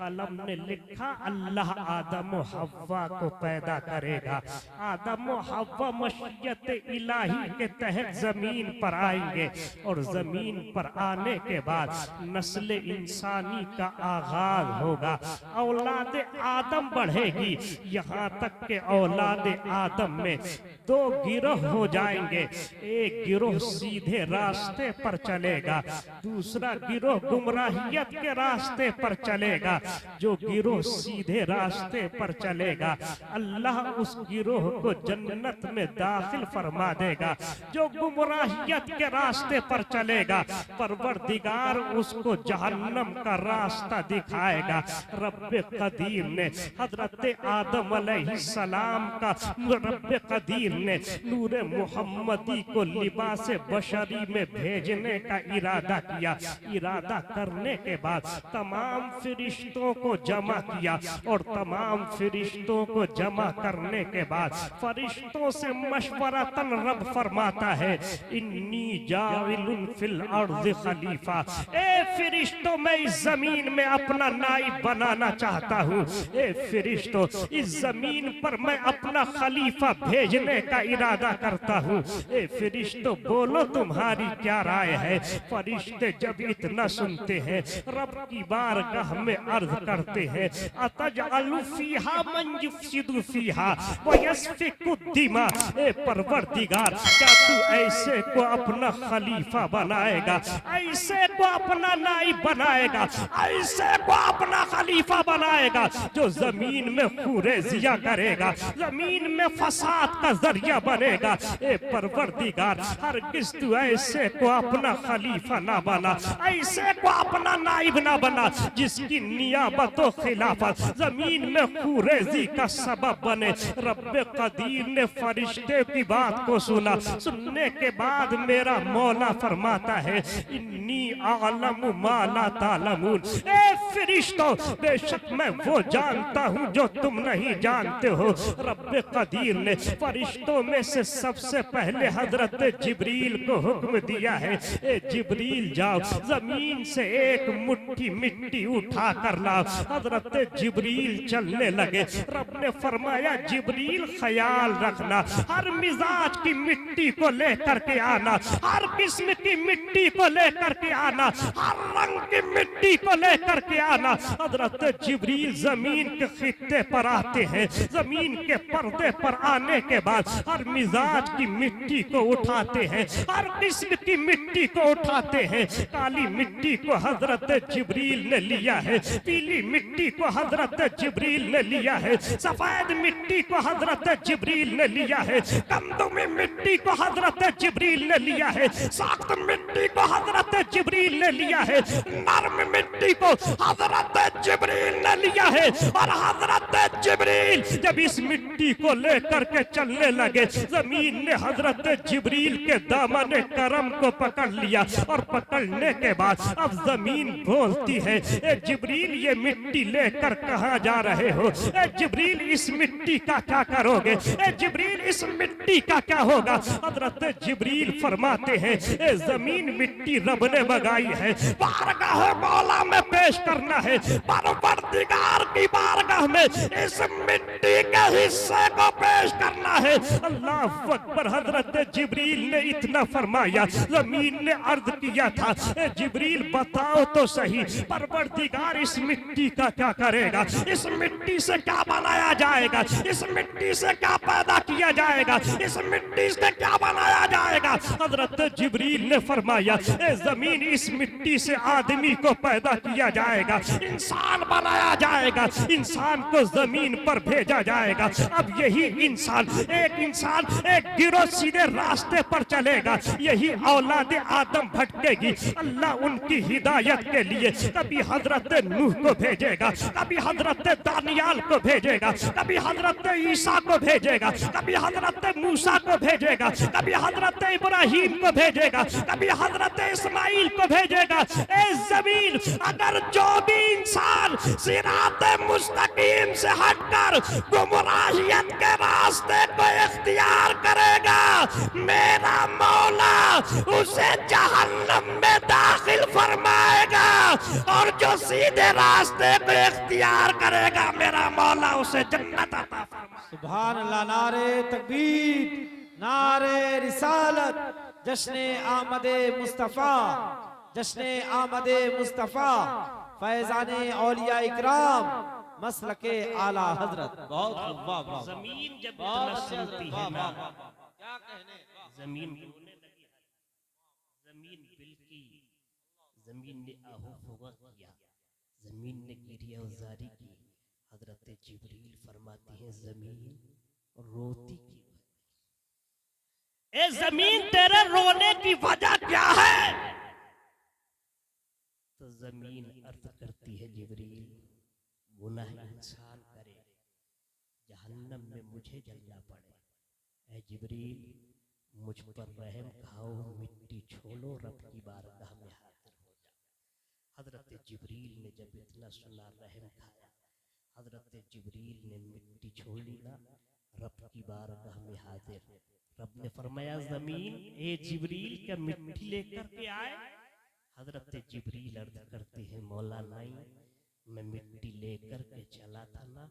कलम ने लिखा अल्लाह आदम व हव्वा को पैदा करेगा। आदम व हव्वा मशीयत इलाही के तहत जमीन पर आएंगे और जमीन पर आने के बाद नस्ल इंसानी का आगाज होगा। औलाद आदम बढ़ेगी, यहाँ तक के औलाद आदम में दो गिरोह हो जाएंगे। एक गिरोह सीधे रास्ते पर चलेगा, दूसरा गिरोह गुमराहियत के रास्ते पर चलेगा। जो गिरोह सीधे रास्ते पर चलेगा अल्लाह उस गिरोह को जन्नत में दाखिल फरमा देगा। जो गुमराहियत के रास्ते पर चलेगा परवरदिगार उसको जहन्नम का रास्ता दिखाएगा। रब्बे कदीर ने हजरत आदम अलैहिस्सलाम का रब्बे कदीर ने नूरे मोहम्मदी को लिबास बशरी में भेजने का इरादा किया। इरादा करने के बाद तमाम फरिश्तों को जमा किया और तमाम फरिश्तों को जमा करने के बाद फरिश्तों से मशवरतन रब फरमाता है इन्नी जाइलुन फिल अर्ज़ खलीफा। ए फरिश्तों मैं इस जमीन में अपना नाइब बनाना चाहता हूँ। ए फरिश्तों इस जमीन पर मैं अपना खलीफा भेजने का इरादा करता हूँ। ए फरिश्तों बोलो तुम्हारी क्या राय है। फरिश्ते जब इतना सुनते हैं रब की बारगाह में अर्ज करते हैं अतजअलु फीहा मन युफ्सिदु फीहा व यस्फिकु दिमा। ए परवरदिगार क्या तू ऐसे को अपना खलीफा बनाएगा, ऐसे को अपना नाइब बनाएगा, ऐसे को अपना खलीफा बनाएगा जो जमीन में खूरेजिया करेगा, जमीन में फसाद का जरिया बनेगा। ए परवरदिगार हरगिज़ तू ऐसे को अपना खलीफा ना बना, ऐसे को अपना नाइब ना बना जिसकी नियाबत व खिलाफत जमीन में खूरेजी का सबब बने। रब्बे कदीर ने फरिश्ते की बात को सुना। सुनने के बाद मेरा मौला फरमाता है इन्नी आलमु मा ला तालमून। ए फरिश्तों बेशक मैं वो जानता हूँ जो तुम नहीं जानते हो। रब्बे कदीर ने फरिश्तों में से सबसे पहले हजरत जिब्रील को हुक्म दिया है ए जिब्रील जाओ जमीन से एक मुट्ठी मिट्टी उठा कर लाओ। हजरत जिब्रील चलने लगे। रब ने फरमाया जिब्रील ख्याल रखना हर मिजाज की मिट्टी को लेकर के आना, हर किस्म की मिट्टी को लेकर के आना, हर रंग की मिट्टी को लेकर के आना। हजरत जिब्रील जमीन के खित्ते पर आते हैं। जमीन के पर्दे पर आने के बाद हर मिजाज की मिट्टी को उठाते हैं, हर किस्म की मिट्टी को उठाते हैं। काली मिट्टी को हजरत जिब्रील ने लिया है, पीली मिट्टी को हजरत जिब्रील ने लिया है, सफेद मिट्टी को हजरत जिब्रील ने लिया है, कंदुमी मिट्टी को हजरत जिब्रील ने लिया है, सख्त मिट्टी को हजरत जिब्रील ने लिया है, नरम मिट्टी को हजरत जिब्रील ने लिया है। और हजरत जिब्रील जब इस मिट्टी को लेकर के चलने लगे जमीन ने हजरत जिब्रील के दामन करम को पकड़ लिया और पकड़ने के बाद अब जमीन बोलती है ए जिब्रील ये मिट्टी लेकर कहाँ जा रहे हो। ए जिब्रील इस मिट्टी का क्या करोगे। ए जिब्रील इस मिट्टी का क्या होगा। हजरत जिब्रील फरमाते हैं ए जमीन मिट्टी रब ने मंगाई है, बारगाह मौला में पेश करना है, परवरदिगार की बारगाह में इस मिट्टी के हिस्से को पेश करना है। अल्लाह अकबर। हजरत जिब्रील ने इतना फरमाया जमीन ने अर्ज किया था ए जिब्रील बताओ तो सही परवरदिगार इस मिट्टी का क्या करेगा, इस मिट्टी से क्या बनाया जाएगा, इस मिट्टी से क्या पैदा किया जाएगा, इस मिट्टी से क्या बनाया जाएगा। हजरत जिब्रील ने फरमाया ए जमीन इस मिट्टी से आदमी को पैदा किया जाएगा, इंसान बनाया जाएगा, इंसान को जमीन पर भेजा जाएगा। अब यही इंसान एक गिरोह सीधे रास्ते पर चलेगा, यही औलाद आदम भटकेगी। अल्लाह उनकी हिदायत के लिए कभी हजरत नूह को भेजेगा, कभी हजरत दानियाल को भेजेगा, कभी हजरत ईसा को भेजेगा, कभी हजरत मूसा को भेजेगा, कभी हजरत इब्राहिम को भेजेगा, कभी हजरत इस्माइल को भेजेगा। ए जमीन अगर जो भी इंसान सिराते मुस्तकीम से हटकर गुमराहियत के रास्ते को इख्तियार करेगा मेरा मौला उसे जहन्नम में दाखिल फरमाएगा। और जो सीधे रास्ते को इख्तियार करेगा मेरा मौला उसे जन्नत अता फरमाए। सुभान अल्लाह। नारे तकबीर, नारे रिसालत, जश्ने आमदे मुस्तफा, जश्ने आमदे मुस्तफा, फैजाने औलिया इकराम, मसलके आला हजरत। बहुत खूब, वाह वाह। जमीन जब इतना सुनती है ना, क्या कहने, जमीन रोने लगी, जमीन बिलकी, जमीन ने आहो फुगा किया, जमीन ने गिरिया उजारी की। हजरत जिब्रील फरमाती हैं जमीन रोती क्यों है? ए जमीन तेरे रोने की वजह क्या है? तो जमीन अर्थ करती है जिब्रील गुनाह इंसान करे जहन्नम में मुझे जलना पड़े, ऐ जिब्रील मुझ पर रहम खाओ, मिट्टी छोड़ो, रब की बारगाह में हाजिर हो जाओ। हजरत जिब्रील ने जब इतना सुना रहम खाया, हजरत जिब्रील ने मिट्टी छोड़ी ना, रब की बारगाह में हाजिर। रब ने फरमाया जमीन ए जिब्रील क्या मिट्टी लेकर के आए? हजरत जिब्रील अर्ज करते हैं मौला नहीं, मैं मिट्टी लेकर के चला था ना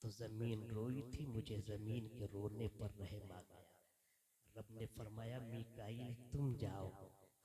तो जमीन रोई थी, मुझे जमीन के रोने पर रहम आ गया। रब ने फरमाया मीकाईल तुम जाओ।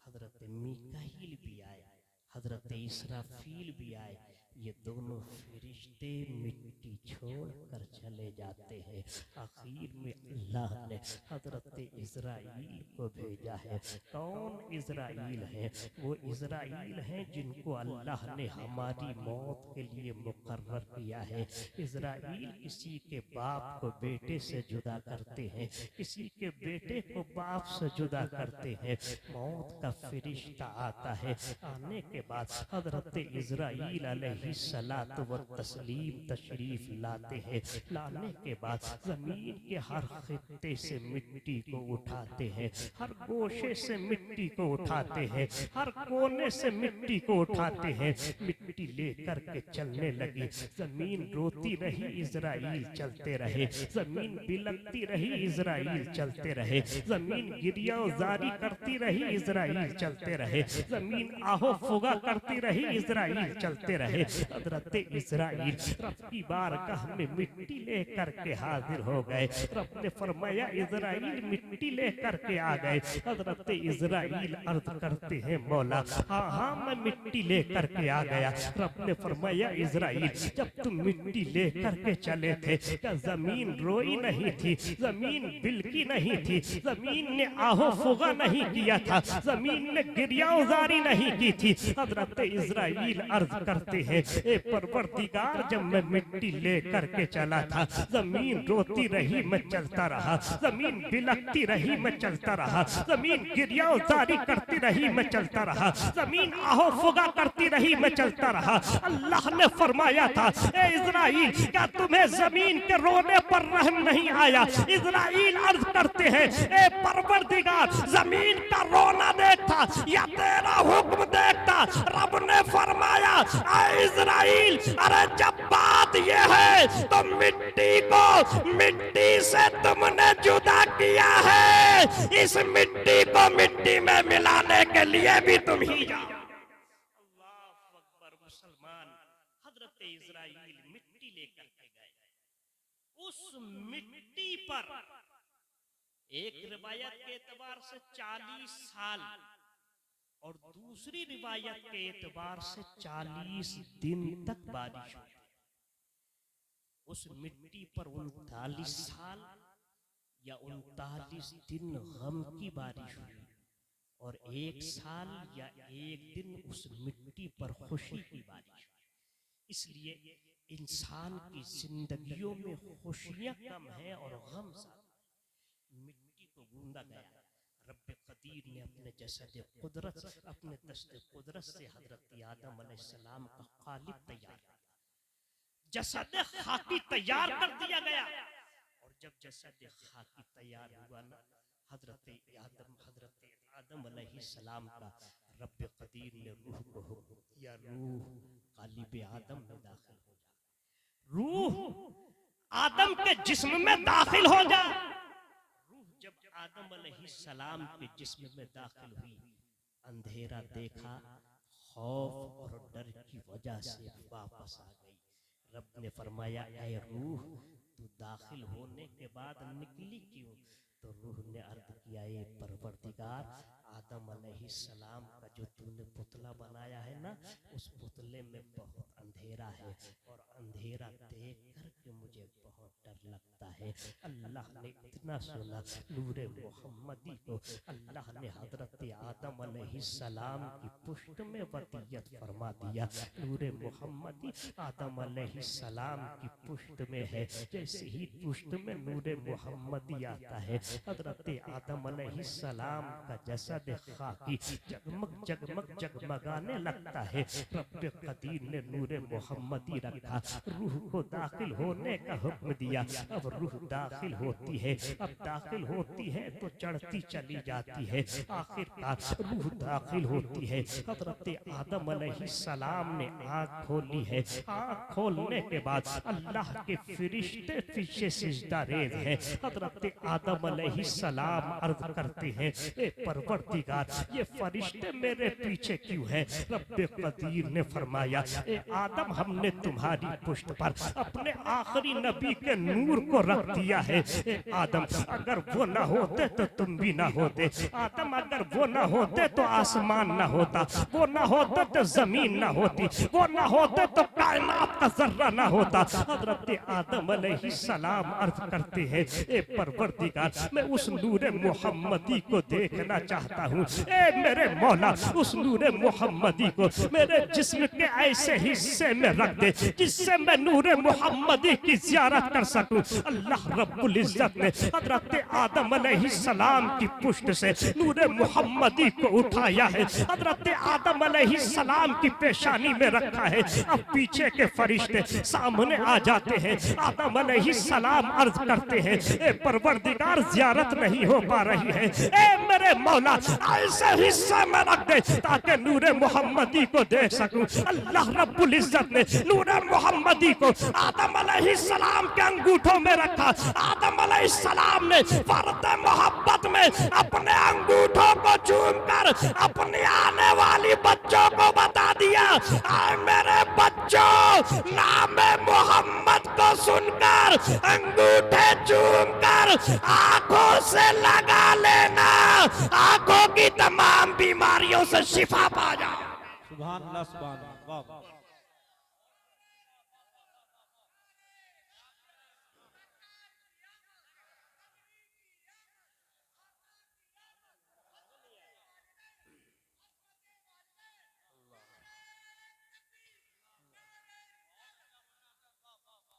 हजरत मीकाईल भी आए, हजरत इसराफील भी आए, ये दोनों फरिश्ते मिट्टी छोड़ कर चले जाते हैं। आखिर में अल्लाह ने हजरत इजराइल को भेजा है। कौन इजराइल है? वो इजराइल हैं जिनको अल्लाह ने हमारी मौत के लिए मुकर्रर किया है। इजराइल किसी के बाप को बेटे से जुदा करते हैं, किसी के बेटे को बाप से जुदा करते हैं। मौत का फरिश्ता आता है, आने के बाद हजरत इजराइल अलैहिस्सलातु व तस्लीम तशरीफ लाते हैं। लाने के बाद जमीन के हर खित्ते से मिट्टी को उठाते हैं, हर गोशे से मिट्टी को उठाते हैं, हर कोने से मिट्टी को उठाते हैं। मिट्टी लेकर के चलने लगी, जमीन रोती रही, इजराइल चलते रहे, जमीन बिलकती रही, इजराइल चलते रहे, जमीन गिरिया जारी करती रही, इजराइल चलते रहे, जमीन आहो फुगा करती रही, इजराइल चलते रहे। हजरत इजराइल रब की बारगाह में मिट्टी लेकर के हाजिर हो गए। रब ने फरमाया इजराइल मिट्टी लेकर के आ गए। हजरत इजराइल अर्ज करते हैं मौला हाँ हाँ मैं मिट्टी लेकर के आ गया। रब ने फरमाया इजराइल जब तुम मिट्टी लेकर के चले थे क्या जमीन रोई नहीं थी, जमीन बिलकी नहीं थी, जमीन ने आहो फुगा नहीं किया था, जमीन ने गिरिया उजारी नहीं की थी? हजरत इजराइल अर्ज करते हैं ए परवरदिगार जब मैं मिट्टी लेकर के चला था, जमीन रोती रही, मैं चलता रहा, जमीन बिलकती रही, मैं चलता रहा, जमीन गिरिया उतारी करती रही, मैं चलता रहा, जमीन आहो फुगा करती रही, मैं चलता रहा। अल्लाह ने फरमाया था ए इजराइल क्या तुम्हें जमीन के रोने पर रहम नहीं आया? इजराइल अर्ज करते हैं ए परवरदिगार जमीन का रोना देखता या तेरा हुक्म देखता? रब ने फरमाया इजराइल अरे जब बात ये है तो मिट्टी से तुमने जुदा किया है, इस मिट्टी को मिट्टी में मिलाने के लिए भी तुम ही जाओ। अल्लाह अकबर। मुसलमान हजरत इजराइल मिट्टी लेकर के गए, उस मिट्टी पर एक रिवायत के एतबार से 40 साल और दूसरी रिवायत के एतबार से 40 दिन तक बारिश हुई। उस मिट्टी पर 39 साल या 39 दिन गम की बारिश हुई और 1 साल या 1 दिन उस मिट्टी पर खुशी की बारिश हुई। इसलिए इंसान की जिंदगियों में खुशियां कम है और गम ज्यादा। मिट्टी को गूंदा गया, रब कदीर ने अपने जसद कुदरत, अपने दस्त कुदरत से हजरत आदम अलैहिस्सलाम का खालिद तैयार किया, जसद खाकी तैयार कर दिया गया। और जब जसद खाकी तैयार हुआ ना, हजरत आदम अलैहिस्सलाम का रब कदीर ने रूह को हुक्म दिया, रूह कालिब आदम में दाखिल हो जा, रूह आदम के जिस्म में दाखिल हो जा। जब आदम अलैहिस्सलाम के जिस्म में दाखिल हुई, अंधेरा देखा, खौफ और डर की वजह से वापस आ गई। रब ने फरमाया, ऐ रूह, तू दाखिल होने के बाद निकली क्यों? तो रूह ने अर्ज किया, ये परवरदिगार, आदम अलैहिस्सलाम का जो तूने पुतला बनाया है ना, उस पुतले में बहुत अंधेरा है और अंधेरा देख कर के मुझे बहुत डर लगता है। अल्लाह ने इतना सुना, नूरे मोहम्मदी को अल्लाह ने हजरत आदम अलैहिस्सलाम की पुष्ट में वसीयत फरमा दिया। नूरे मोहम्मदी आदम अलैहिस्सलाम की पुष्ट में है। जैसे ही पुष्ट में नूरे मोहम्मदी आता है, हजरत आदम अलैहिस्सलाम का जसद खाकी जगमग जगमग जगमगाने लगता है। रब कदीर ने नूरे मोहम्मदी रखा, रूह को दाखिल होने का हुक्म दिया। अब रूह दाखिल होती है, अब दाखिल होती है तो चढ़ती चली जाती है। आखिरकार रूह दाखिल होती है। हजरत आदम अलैहिस्सलाम ने आँख खोली है। आँख खोलने के बाद अल्लाह के फरिश्ते पीछे सिजदा रेज़ हैं। हजरत आदम अलैहिस्सलाम अर्ज करते हैं, ए परवरदिगार, ये फरिश्ते मेरे पीछे क्यों हैं? रब्बे कदीर ने फरमाया, ए आदम, हमने तुम्हारी पुष्ट पर अपने आखिरी नबी के नूर को रख दिया है। ए आदम, अगर वो ना होते तो तुम भी ना होते। आदम, अगर वो ना होते तो आसमान ना होता, वो ना होते तो जमीन ना होती, वो ना होते तो कायनात का जर्रा ना होता। हजरत आदम अलैहिस्सलाम अर्ज करते हैं, ए परवरदिगार, मैं उस नूरे मोहम्मदी को देखना चाहता हूँ। ए मेरे मौला, उस नूरे मोहम्मदी को मेरे जिस्म के ऐसे हिस्से में रख दे जिससे मैं नूरे मोहम्मदी की ज़ियारत कर सकूं। अल्लाह रब्बुल इज्जत ने हजरत आदम अलैहिस्सलाम की पुष्ट से नूरे मोहम्मदी को उठाया है, हजरत आदम अलैहिस्सलाम की पेशानी में रखा है। अब पीछे के फरिश्ते सामने आ जाते हैं। आदम अलैहिस्सलाम अर्ज करते हैं, ए परवरदिगार, ज़ियारत नहीं हो पा रही है। ए मेरे मौला, ऐसे हिस्से में रख दे ताकि नूरे मोहम्मदी को देख सकूं। अल्लाह रब्बुल इज्जत ने नूरे मोहम्मदी को आदम अलैहिस्सलाम के अंगूठों में रखा। आदम अलैहिस्सलाम ने फर्द मोहब्बत में अपने अंगूठों को चूम कर अपनी आने वाली बच्चों को बता दिया, आए मेरे बच्चों, नाम मोहम्मद को सुनकर अंगूठे चूम कर आंखों से लगा लेना, आंखों की तमाम बीमारियों से शिफा पा जाओ। सुभान अल्लाह, सुभान अल्लाह, वाह।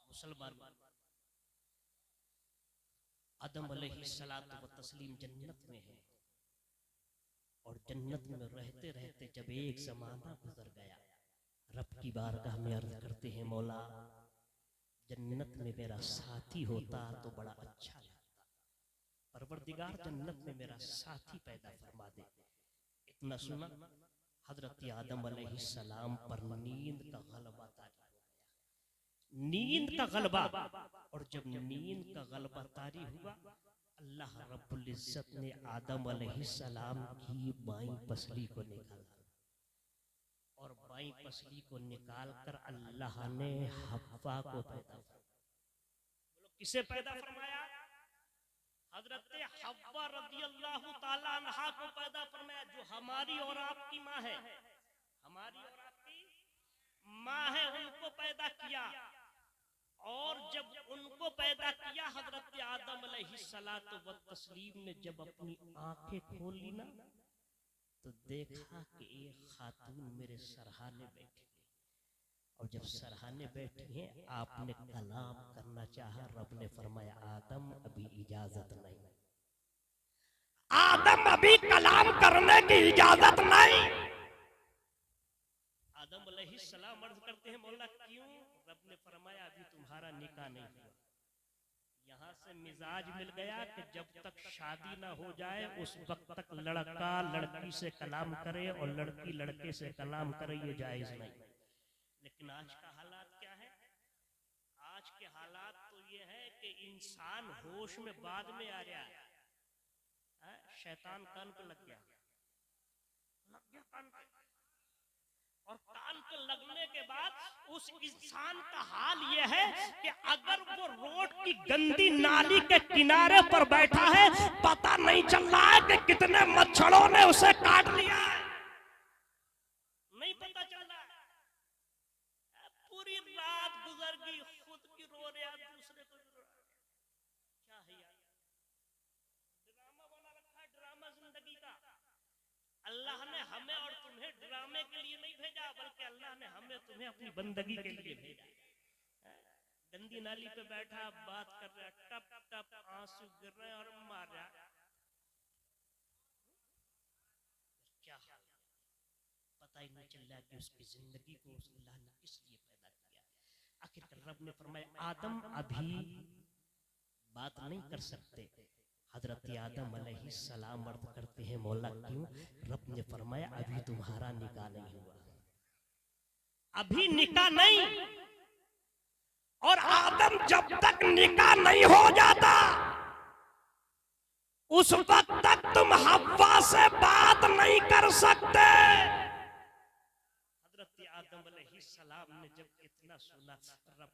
मुसलमान आदम अलैहिस्सलातु व तस्लीम जन्नत में है और जन्नत में रहते रहते जब एक जमाना गुजर गया, रब की बारगाह में अर्ज करते हैं, मौला, जन्नत में मेरा साथी होता तो बड़ा अच्छा लगता। परवरदिगार, जन्नत में मेरा साथी पैदा फरमा दे। इतना सुना, हजरत आदम अलैहिस्सलाम पर नींद का गलबा तारी हो गया। नींद का गलबा, और जब नींद का गलबा तारी हुआ, अल्लाह रब्बुल इज्जत ने आदम अलैहिस्सलाम की बाईं पसली को निकाला और बाईं पसली को निकाल कर अल्लाह ने हव्वा को पैदा फरमाया। किसे पैदा फरमाया? हजरत हव्वा रज़ियल्लाहु ताला अन्हा को पैदा फरमाया, जो हमारी और आपकी माँ है, हमारी और आपकी माँ है, उनको पैदा किया। और जब उनको पैदा किया, हजरत आदम अलैहिस्सलातु व तस्लीम ने जब अपनी आंखें खोली ना, तो देखा कि एक खातून मेरे सरहाने बैठी है। और जब सरहाने बैठी हैं, आपने कलाम करना चाहा, रब ने फरमाया, आदम अभी इजाजत नहीं, आदम अभी कलाम करने की इजाजत नहीं। आदम अलैहिस्सलाम अर्ज करते हैं, मौला क्यों? रब ने फरमाया, अभी तुम्हारा निकाह नहीं हुआ। यहाँ से मिजाज मिल गया कि जब तक शादी ना हो जाए उस वक्त तक लड़का लड़की से कलाम करे और लड़की लड़के से कलाम करे, ये जायज नहीं। लेकिन आज का हालात क्या है? आज के हालात तो ये है कि इंसान होश में बाद में आ गया है। शैतान कान पे लग गया कान पे। हक लगने के बाद उस इंसान का हाल यह है कि अगर वो रोड की गंदी नाली के किनारे पर बैठा है, पता नहीं चल रहा है कि कितने मच्छरों ने उसे काट लिया है, नहीं पता चल रहा है। पूरी रात गुजर गई, खुद की रो रहा, दूसरे को रो रहा। क्या है यार, ड्रामा बना रखा है, ड्रामा जिंदगी का। अल्लाह ने हमें और तुम्हें ड्रामे के लिए नहीं भेजा, बल्कि अल्लाह ने हमें तुम्हें अपनी बंदगी के लिए भेजा। गंदी नाली पे बैठा बात कर रहा, टप टप आंसू गिर रहे और मार रहा। क्या हाल, पता ही नहीं चल रहा कि उसकी जिंदगी को उस अल्लाह ने किस लिए पैदा किया। आखिर रब ने फरमाया आदम अभी बात नहीं कर सकते। हजरत आदम अलैहिस्सलाम अर्ज करते हैं मौला क्यों? रब ने फरमाया अभी तुम्हारा निकाह नहीं हुआ, अभी निकाह नहीं। और आदम जब तक निकाह नहीं हो जाता उस वक्त तक तुम हव्वा से बात नहीं कर सकते। हजरत आदम अलैहिस्सलाम ने जब इतना सुना, रब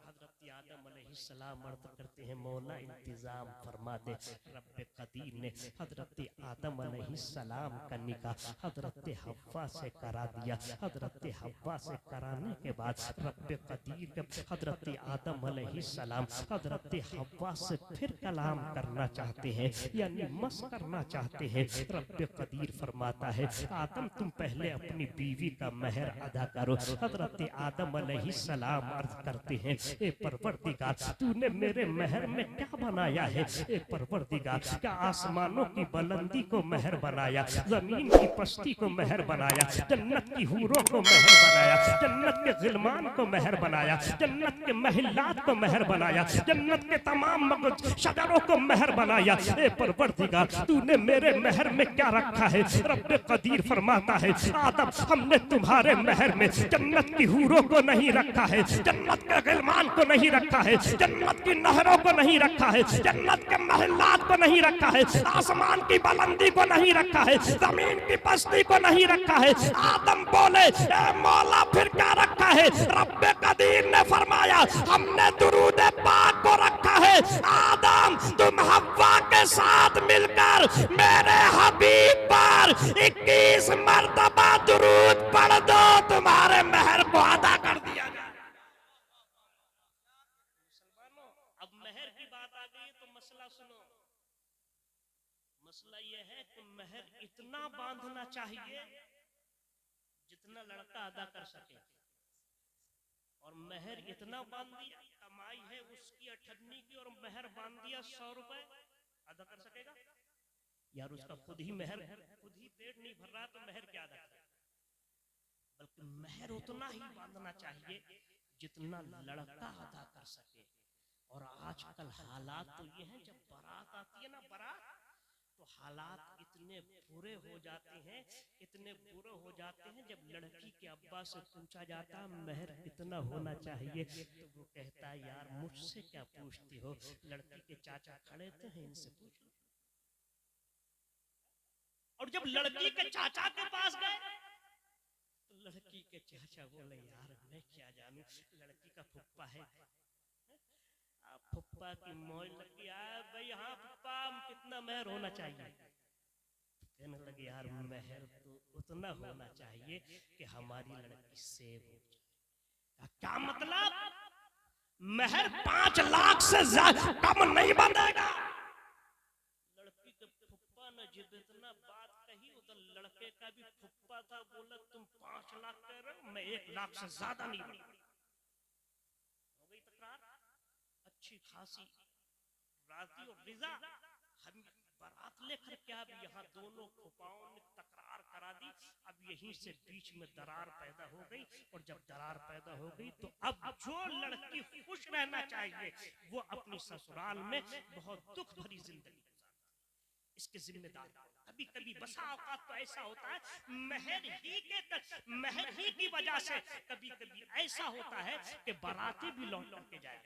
हजरत आदम अलैहिस्सलाम अर्ज करते हैं मौला इंतजाम फरमा दे। रब कदीर ने हजरत आदम अलैहिस्सलाम का निकाह हजरत हव्वा से करा दिया। हजरत हव्वा से कराने के बाद रब कदीर हजरत आदम अलैहिस्सलाम हजरत हव्वा से फिर कलाम करना चाहते हैं, यानी मस करना चाहते हैं। रब कदीर फरमाता है आदम तुम पहले अपनी बीवी का महर अदा करो। हजरत आदम अलैहिस्सलाम अर्ज करते हैं ए परवरदिगार तूने मेरे महर में क्या बनाया है? ए परवरदिगार क्या आसमानों की बुलंदी को महर बनाया, जमीन की पस्ती को महर बनाया, जन्नत की हूरों को महर बनाया, जन्नत के गिलमान को महर बनाया, जन्नत के महिलात को महर बनाया, जन्नत के तमाम शजरों को महर बनाया। ए परवरदिगार तूने मेरे महर में क्या रखा है? रब कदीर फरमाता है आदम हमने तुम्हारे महर में जन्नत की हूरों को नहीं रखा है, जन्नत के गिलमान को नहीं रखा है, जन्नत की नहरों को नहीं रखा है, जन्नत के महलात को नहीं रखा है, आसमान की बुलंदी को नहीं रखा है, जमीन की पस्ती को नहीं रखा है। आदम बोले ए मौला फिर क्या रखा है? रब कदीर ने फरमाया हमने दुरूद पाक को रखा है। आदम तुम हव्वा के साथ मिलकर मेरे हबीब पर 21 मर्तबा दुरूद पढ़ दो, तुम्हारे महर को अदा कर दिया जाए। मुसलमानों अब महर की बात आ गई तो मसला सुनो। मसला यह है कि महर इतना बांधना चाहिए जितना लड़का अदा कर सके, और महर इतना बांध दिया, कमाई है उसकी 98 की और महर बांध दिया 100 रुपए, अदा कर सकेगा यार? उसका खुद ही महर, खुद ही पेट नहीं भर रहा तो महर क्या अदा करेगा? बल्कि महर उतना ही बांधना चाहिए जितना लड़का अदा कर सके। और आजकल हालात तो ये हैं जब बारात आती है ना, बारात तो हालात इतने बुरे हो जाते हैं, इतने बुरे हो जाते हैं। जब लड़की के अब्बा से पूछा जाता है महर कितना होना चाहिए तो वो कहता है यार मुझसे क्या पूछती हो, लड़की के चाचा खड़े थे इनसे पूछ लो। और जब लड़की के चाचा के पास गए तो लड़की के चाचा बोले यार मैं क्या जानू, लड़की का फुप्पा है, फुप्पा की मौज लगी है भाई, हाँ फुप्पा कितना महर होना चाहिए? कहने लगे यार महर तो उतना होना चाहिए कि हमारी लड़की सेव हो जाए। क्या मतलब? महर 5 लाख से ज्यादा कम नहीं बनेगा। लड़की के फुप्पा ने जब इतना बात कही उधर लड़के का भी फुप्पा था, बोला तुम 5 लाख कह रहे हो, मैं 1 लाख से ज्यादा नहीं दूंगा। हो गई तकरार, अच्छी खासी राजी और रिजा। हम बारात लेकर क्या अब यहाँ दोनों फुप्पाओं ने तकरार करा दी। अब यहीं से बीच में दरार पैदा हो गई, और जब दरार पैदा हो गई तो अब जो लड़की खुश रहना चाहिए वो अपनी ससुराल में बहुत दुख भरी जिंदगी गुजारती। इसके जिम्मेदार कभी कभी बसा औकात तो ऐसा होता है महर ही की वजह से कभी कभी ऐसा होता है कि बाराती भी लौट करके जाए।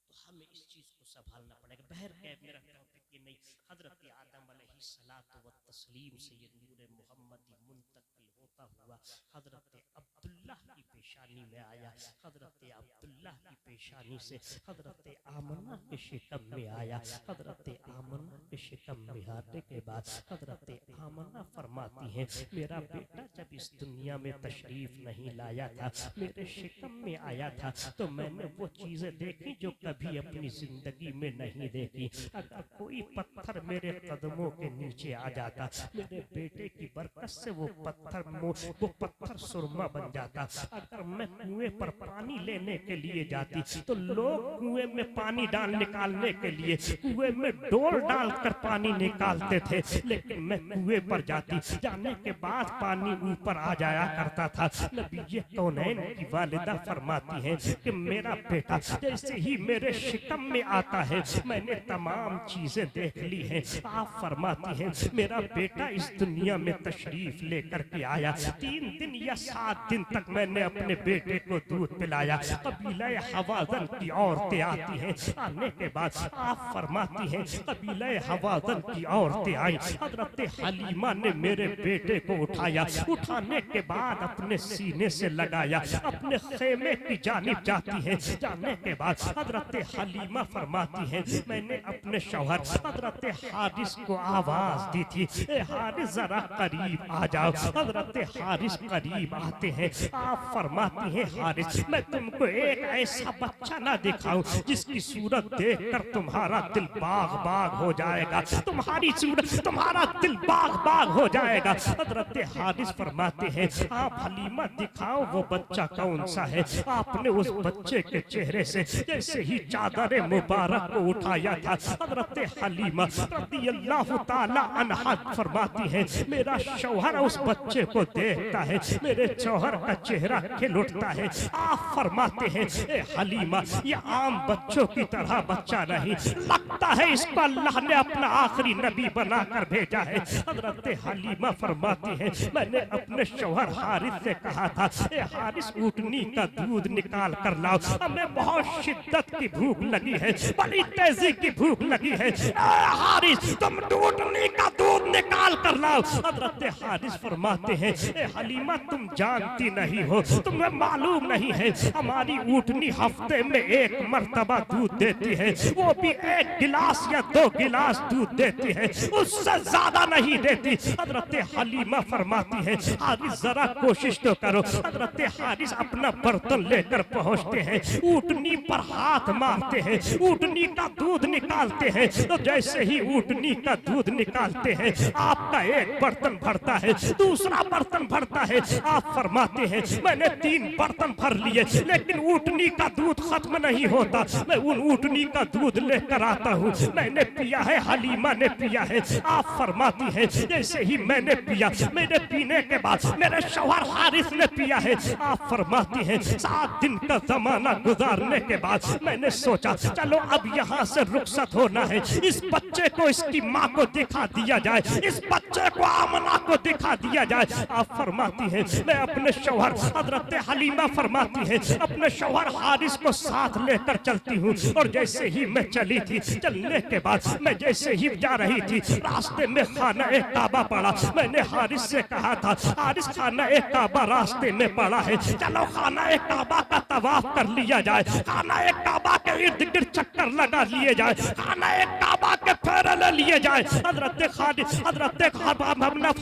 तो हमें इस चीज को संभालना पड़ेगा। बहर के मेरा टॉपिक ये नहीं, हजरत आदम अलैहिस्सलातु व तस्लीम से ये नूर मोहम्मदी मुंतकिल होता हुआ हजरत अब्दुल्लाह की पेशानी में आया। हजरत अब्दुल्लाह की पेशानी से हजरत आमना के शिकम में आया। हजरत आमना के शिकम में आने के बाद हजरत आमना फरमाती हैं, मेरा बेटा जब इस दुनिया में तशरीफ नहीं लाया था, मेरे शिकम में आया था, तो मैंने वो चीजें देखी जो कभी अपनी जिंदगी में नहीं देखी। अगर कोई पत्थर मेरे कदमों के नीचे आ जाता, मेरे बेटे की बरकत से वो पत्थर सुरमा बन जाता। अगर मैं कुएं पर पानी लेने के लिए जाती तो लोग कुएं में पानी निकालने के लिए कुएं में डोल डालकर पानी निकालते थे, लेकिन मैं कुएं पर जाती, जाने के बाद पानी ऊपर आ जाया करता था। नबी कौनैन की वालिदा फरमाती हैं कि मेरा बेटा जैसे ही मेरे शिकम में आता है, मैंने तमाम चीजें देख ली हैं। आप फरमाती हैं मेरा बेटा इस दुनिया में तशरीफ लेकर के आया, 3 दिन या 7 दिन तक मैंने अपने बेटे को दूध पिलाया। कबीला हवाज़न की औरतें आती हैं, आने के बाद आप फरमाती हैं कबीला हवाज़न की औरतें आई, हजरत हलीमा ने मेरे बेटे को उठाया, उठाने के बाद अपने सीने से लगाया, अपने खेमे की जानिब जाती है। जाने के बाद हजरत हलीमा फरमाती हैं मैंने अपने शौहर हजरत हारिस को आवाज दी थी, ए हारिस जरा करीब आ जाओ। हजरत हारिस करीब आते हैं। आप फरमाती हैं हारिस मैं तुमको एक ऐसा बच्चा ना दिखाऊं जिसकी सूरत देखकर तुम्हारा दिल बाग बाग हो जाएगा, तुम्हारी सूरत तुम्हारा दिल बाग बाग हो जाएगा। हजरत हारिस फरमाते हैं आप हलीमा दिखाओ वो बच्चा कौन सा है। आपने उस बच्चे के चेहरे से जैसे ही चादर मुबारक को उठाया था, हजरत हलीमा रज़ियल्लाहु ताला अन्हा फरमाती है मेरा शौहर उस बच्चे को देखता है, मेरे शौहर का चेहरा खिल उठता है। आप फरमाते हैं ए हलीमा ये आम बच्चों की तरह बच्चा नहीं, लगता है इसको अल्लाह ने अपना आखिरी नबी बनाकर भेजा है। हजरत हलीमा फरमाती है मैंने अपने शौहर हारिस से कहा था ए हारिस ऊँटनी का दूध निकाल कर लाओ, हमें बहुत शिद्दत की भूख लगी है, बड़ी तेजी की भूख लगी है। हारिस तुम ऊँटनी का दूध निकाल कर लाओ। हजरत हारिस फरमाते हैं ए हलीमा तुम जानती नहीं हो, तुम्हें मालूम नहीं है हमारी ऊँटनी हफ्ते में 1 मर्तबा दूध देती है, वो भी 1 गिलास या 2 गिलास दूध देती है, उससे ज्यादा नहीं देती। हजरत हलीमा फरमाती है हारिस जरा कोशिश तो करो। हजरत हारिस अपना बर्तन लेकर पहुंचते हैं, ऊँटनी पर हाथ मारते हैं, ऊँटनी का दूध निकालते हैं। तो जैसे ही ऊँटनी का दूध निकालते हैं आपका एक बर्तन भरता है, दूसरा बर्तन भरता है। आप फरमाते हैं मैंने 3 बर्तन भर लिए लेकिन ऊँटनी का दूध खत्म नहीं होता। मैं उन ऊँटनी का दूध लेकर आता हूँ, मैंने पिया है, हलीमा ने पिया है। आप फरमाती है जैसे ही मैंने पिया, मैंने पीने के बाद मेरे शौहर हारिस ने पिया है। आप फरमाती है 7 दिन का जमाना गुजारने के बाद मैंने सोचा चलो अब यहाँ से रुखसत होना है, इस बच्चे को इसकी माँ को दिखा दिया जाए, इस बच्चे को आमना को दिखा दिया जाए। आप फरमाती है मैं अपने शौहर हजरत हलीमा फरमाती है अपने शौहर हारिस को साथ लेकर चलती हूँ। और जैसे ही मैं चली थी, चलने के बाद मैं जैसे ही जा रही थी रास्ते में खाना एक काबा पड़ा। मैंने हारिस से कहा था हारिस खाना एक काबा रास्ते में पड़ा है, चलो खाना एक काबा का तवाफ कर लिया जाए, खाना एक काबा के इर्द गिर्द चक्कर लगा लिए जाए, खाना एक काबा के फेरे ले लिए जाए।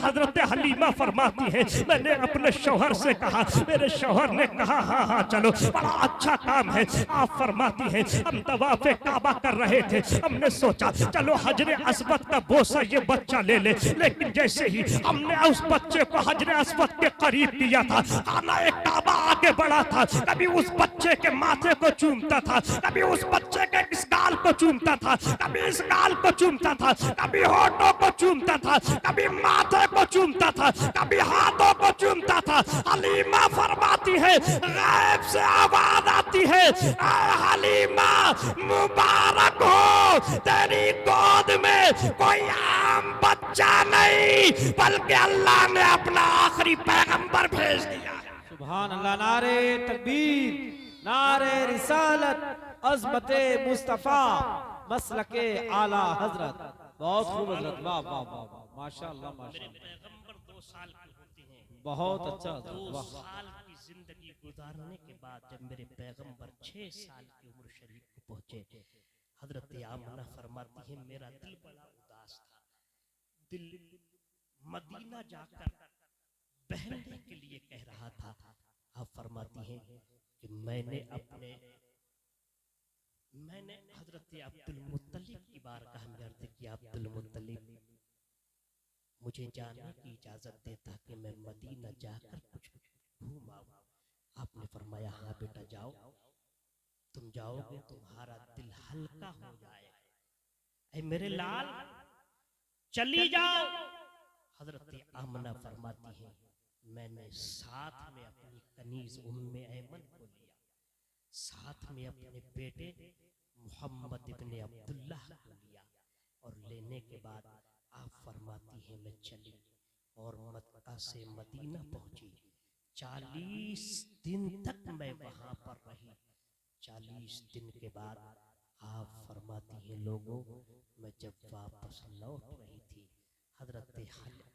हजरत हलीमा फरमाती है मैंने अपने शौहर से कहा, मेरे शौहर ने कहा हाँ हाँ चलो बड़ा अच्छा काम है। आप फरमाती है हम तवाफ़े काबा कर रहे थे, हमने सोचा चलो हजरे अस्वद का बोसा ये बच्चा ले ले, लेकिन जैसे ही हमने उस बच्चे को हजरे अस्वद के करीब किया था, खाना एक काबा आगे बढ़ा था, कभी उस बच्चे के माथे को चूमता था, कभी उस बच्चे के इस गाल को चूमता था, कभी इस गाल को चूमता था, कभी होठों को चूमता था, कभी माथे को चूमता था, कभी हाथों को चूमता था। हलीमा फरमाती है गैब से आवाज आती है हलीमा मुबारक हो, तेरी गोद में कोई आम बच्चा नहीं बल्कि अल्लाह ने अपना आखिरी पैगंबर भेज दिया। सुभान अल्लाह, नारे तकबीर, नारे रिसालत, अज़मते मुस्तफा, मसलके आला हजरत। बहुत खूब हजरत, वाह वाह वाह वाह, माशाअल्लाह मेरे माशाअल्लाह, पैगंबर 2 साल के होते हैं। बहुत अच्छा हजरत, 2 वाह। साल की जिंदगी गुजारने के बाद जब मेरे पैगंबर 6 साल की उम्र शरीफ को पहुंचे, हजरत आमना फरमाती है मेरा दिल बड़ा उदास था, दिल मदीना जाकर बहने के लिए कह रहा था। आप फरमाती हैं कि मैंने हजरत अब्दुल मुत्तलिब की बारगाह में अर्ज किया, अब्दुल मुत्तलिब मुझे जाने की इजाजत दे ताकि मैं मदीना जाकर कुछ घूम आऊं। आपने फरमाया हाँ बेटा जाओ, तुम जाओगे तुम्हारा दिल हल्का हो जाएगा। ऐ मेरे लाल चली जाओ। हजरत आमना फरमाती है मैंने साथ में अपनी कनीज उम्मे ऐमन को लिया, साथ में अपने बेटे मोहम्मद इब्ने अब्दुल्लाह को लिया, और लेने के बाद आप फरमाती हैं मैं चली और मक्का से मदीना पहुंची। 40 दिन तक मैं वहां पर रही। 40 दिन के बाद आप फरमाती हैं लोगों मैं जब वापस लौट रही थी, हजरत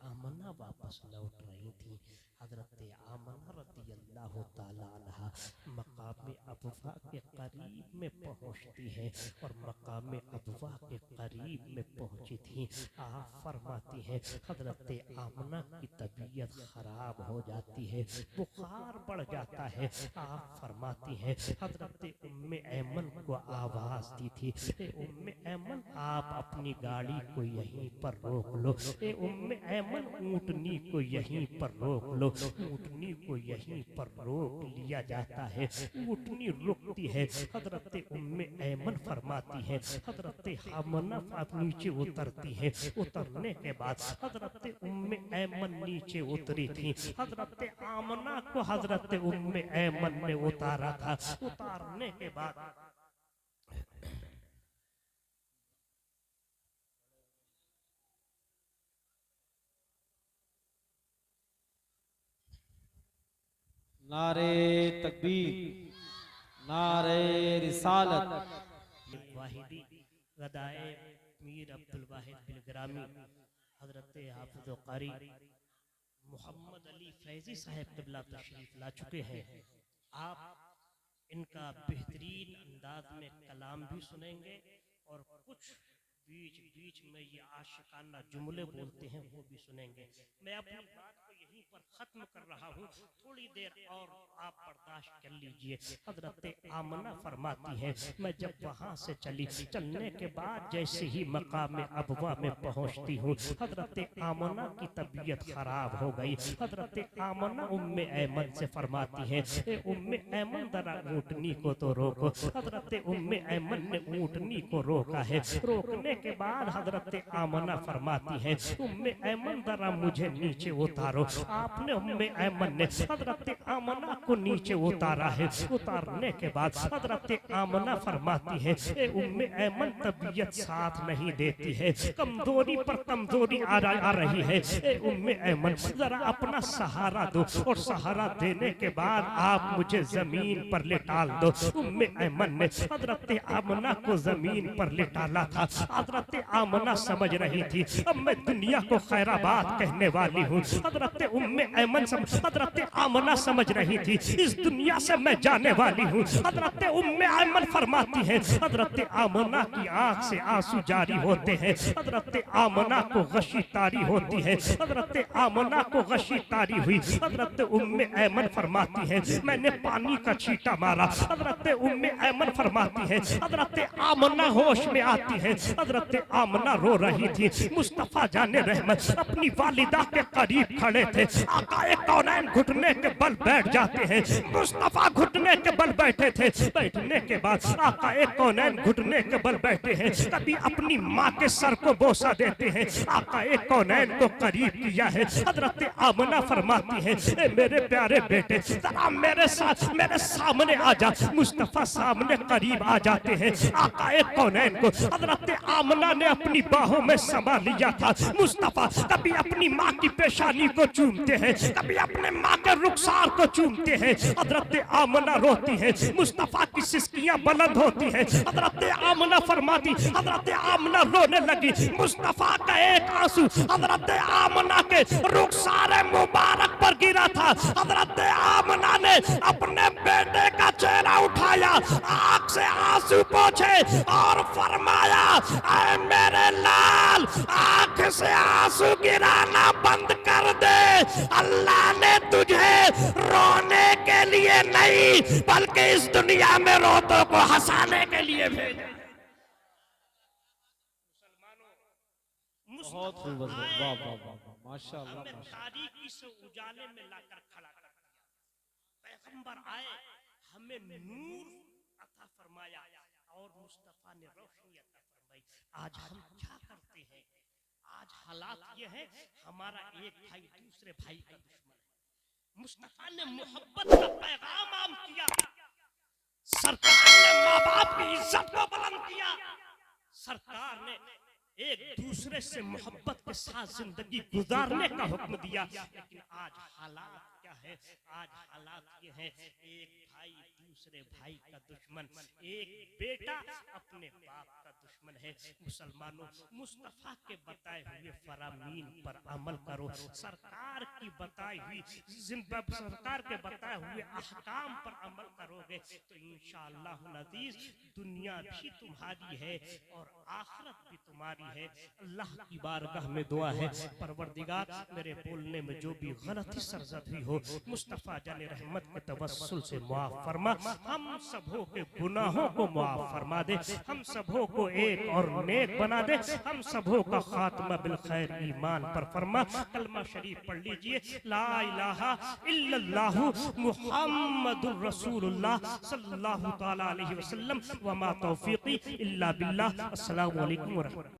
आमना वापस लौट रही थी। हजरत आमना रज़ी अल्लाह ताला अन्हा मकाम अबवा के करीब में पहुंचती है, और मकाम अबवा के करीब में पहुंची थी। आप फरमाती हैं हजरत आमना की तबीयत खराब हो जाती है, बुखार बढ़ जाता है। आप फरमाती हैं हजरत उम्मे ऐमन को आवाज दी थी, उम्मे ऐमन आप अपनी गाड़ी को यहीं पर रोक लो। ए उम्मे ऐमन ऊंटनी को यहीं पर रोक लो। ऊंटनी को यहीं पर रोक लिया जाता है, ऊंटनी रुकती है। हजरत उम्मे ऐमन फरमाती है हजरत आमना आप नीचे उतरती है। उतरने के बाद हजरत उम्मे ऐमन नीचे उतरी थी। हजरत आमना को हजरत उम्मे ऐमन ने उतारा था। उतारने के बाद नारे तकबीर, नारे रिसालत। वाहिदी गदाए मीर अब्दुल वाहिद बिन ग्रामी हजरत हाफिज़ कारी मोहम्मद अली फैजी साहब क़िबला तशरीफ ला चुके हैं। आप इनका बेहतरीन अंदाज में कलाम भी सुनेंगे, और कुछ बीच बीच में ये आशिकाना जुमले बोलते हैं वो भी सुनेंगे। मैं अपनी बात को यहीं पर खत्म कर रहा हूँ, थोड़ी देर और आप बर्दाश्त कर लीजिए। हजरत आमना फरमाती है मैं जब वहाँ से चली, चलने के बाद जैसे ही मकाम अबवा में पहुँचती हूँ, हजरत आमना की तबीयत खराब हो गई। हजरत आमना उम्मे ऐमन से फरमाती है ए उम्मे ऐमन जरा ऊँटनी को तो रोको। हजरत उम्मे ऐमन ने ऊँटनी को रोका है। रोकने के बाद हजरत आमना फरमाती है उम्मे ऐमन जरा मुझे नीचे उतारो। आपने उम्मे ऐमन ने हजरत आमना को नीचे उतारा है। उतारने के बाद हजरत आमना फरमाती है ए उम्मे ऐमन तबीयत साथ नहीं देती है, कमजोरी पर कमजोरी आ रही है। ए उम्मे ऐमन जरा अपना सहारा दो, और सहारा देने के बाद आप मुझे जमीन पर लेटाल दो। उम्मे ऐमन ने हजरत आमना को जमीन पर लेटाला था। हजरत आमना समझ रही थी अब मैं दुनिया को खैराबाद कहने वाली हूँ। हजरत उम्मे ऐमन हजरत आमना समझ रही थी इस दुनिया से मैं जाने वाली हूँ। हजरत उम्मे ऐमन फरमाती है हजरत आमना की आंख से आंसू जारी होते हैं। हजरत आमना को गशी तारी होती है। हजरत आमना को गशी तारी हुई। हजरत उम्मे ऐमन फरमाती है मैंने पानी का छींटा मारा। हजरत उम्मे ऐमन फरमाती है हजरत आमना होश में आती है। हजरत आमना रो रही थी। मुस्तफा जाने रहमत अपनी वालिदा के करीब खड़े थे। आकाए कौनैन घुटने के बल बैठ जाते हैं। मुस्तफा घुटने के बल बैठे थे। बैठने के बाद आकाए कौनैन घुटने के बल बैठे हैं। कभी अपनी माँ के सर को बोसा देते हैं। आकाए कौनैन को करीब किया है। हजरत आमना फरमाती है ए मेरे प्यारे बेटे जरा मेरे साथ मेरे सामने आ जा। मुस्तफा सामने करीब आ जाते हैं। आकाए कौनैन को हजरत आमना ने अपनी बाहों में समा लिया था। मुस्तफा कभी अपनी माँ की पेशानी को चूम चूमते हैं, कभी अपने माँ के रुखसार को चूमते हैं। हजरत आमना रोती है, मुस्तफा की सिसकियां बुलंद होती है। हजरत आमना फरमाती, हजरत आमना रोने लगी, मुस्तफा का एक आंसू हजरत आमना के रुखसार मुबारक पर गिरा था। हजरत आमना ने अपने बेटे का चेहरा उठाया, आंख से आंसू पोंछे और फरमाया, ऐ मेरे लाल, आंख से आंसू गिराना बंद कर दे। अल्लाह ने तुझे रोने के लिए नहीं बल्कि इस दुनिया में रोतों को हंसाने के लिए भेजा। बहुत खूब हजरत, वाह वाह वाह वाह, माशाअल्लाह माशाअल्लाह। तारीकी से उजाले में लाकर खड़ा कर दिया। पैगंबर आए, हमें नूर अता फरमाया और मुस्तफा ने रोशनी अता फरमाई। आज हम क्या करते हैं? आज हालात ये है, हमारा एक भाई दूसरे भाई का दुश्मन है। मुस्तफा ने मोहब्बत का पैगाम आम किया, सरकार ने माँ बाप की इज्जत को बुलंद किया, सरकार ने एक दूसरे से मोहब्बत के साथ जिंदगी गुजारने का हुक्म दिया। लेकिन आज हालात क्या है? आज हालात ये है, एक भाई दूसरे भाई का दुश्मन, एक बेटा अपने बाप का दुश्मन है। मुसलमानों, मुस्तफा के बताए हुए फरामीन पर अमल करो। सरकार की बताई हुई सरकार के बताए हुए अहकाम पर अमल करोगे तो इंशाअल्लाह नज़ीर दुनिया भी तुम्हारी है और आखिरत भी तुम्हारी है। अल्लाह की बारगाह में दुआ है, परवरदिगार मेरे बोलने में जो भी गलती सरजद हुई हो, मुस्तफा जाने रहमत के तवस्सुल से मुआफ फरमा। हम सबों के गुनाहों को मुआफ फरमा दे, हम सबों को एक और नेक बना दे, हम सबों का खात्मा बिल खैर ईमान पर फरमा। कलमा शरीफ पढ़ लीजिए, ला इलाहा इल्लल्लाहु मुहम्मदुर रसूलुल्लाह सल्लल्लाहु तआला अलैहि वसल्लम व मा तौफीकी इल्ला बिल्लाह। अस्सलामु अलैकुम व रहमतुल्लाह।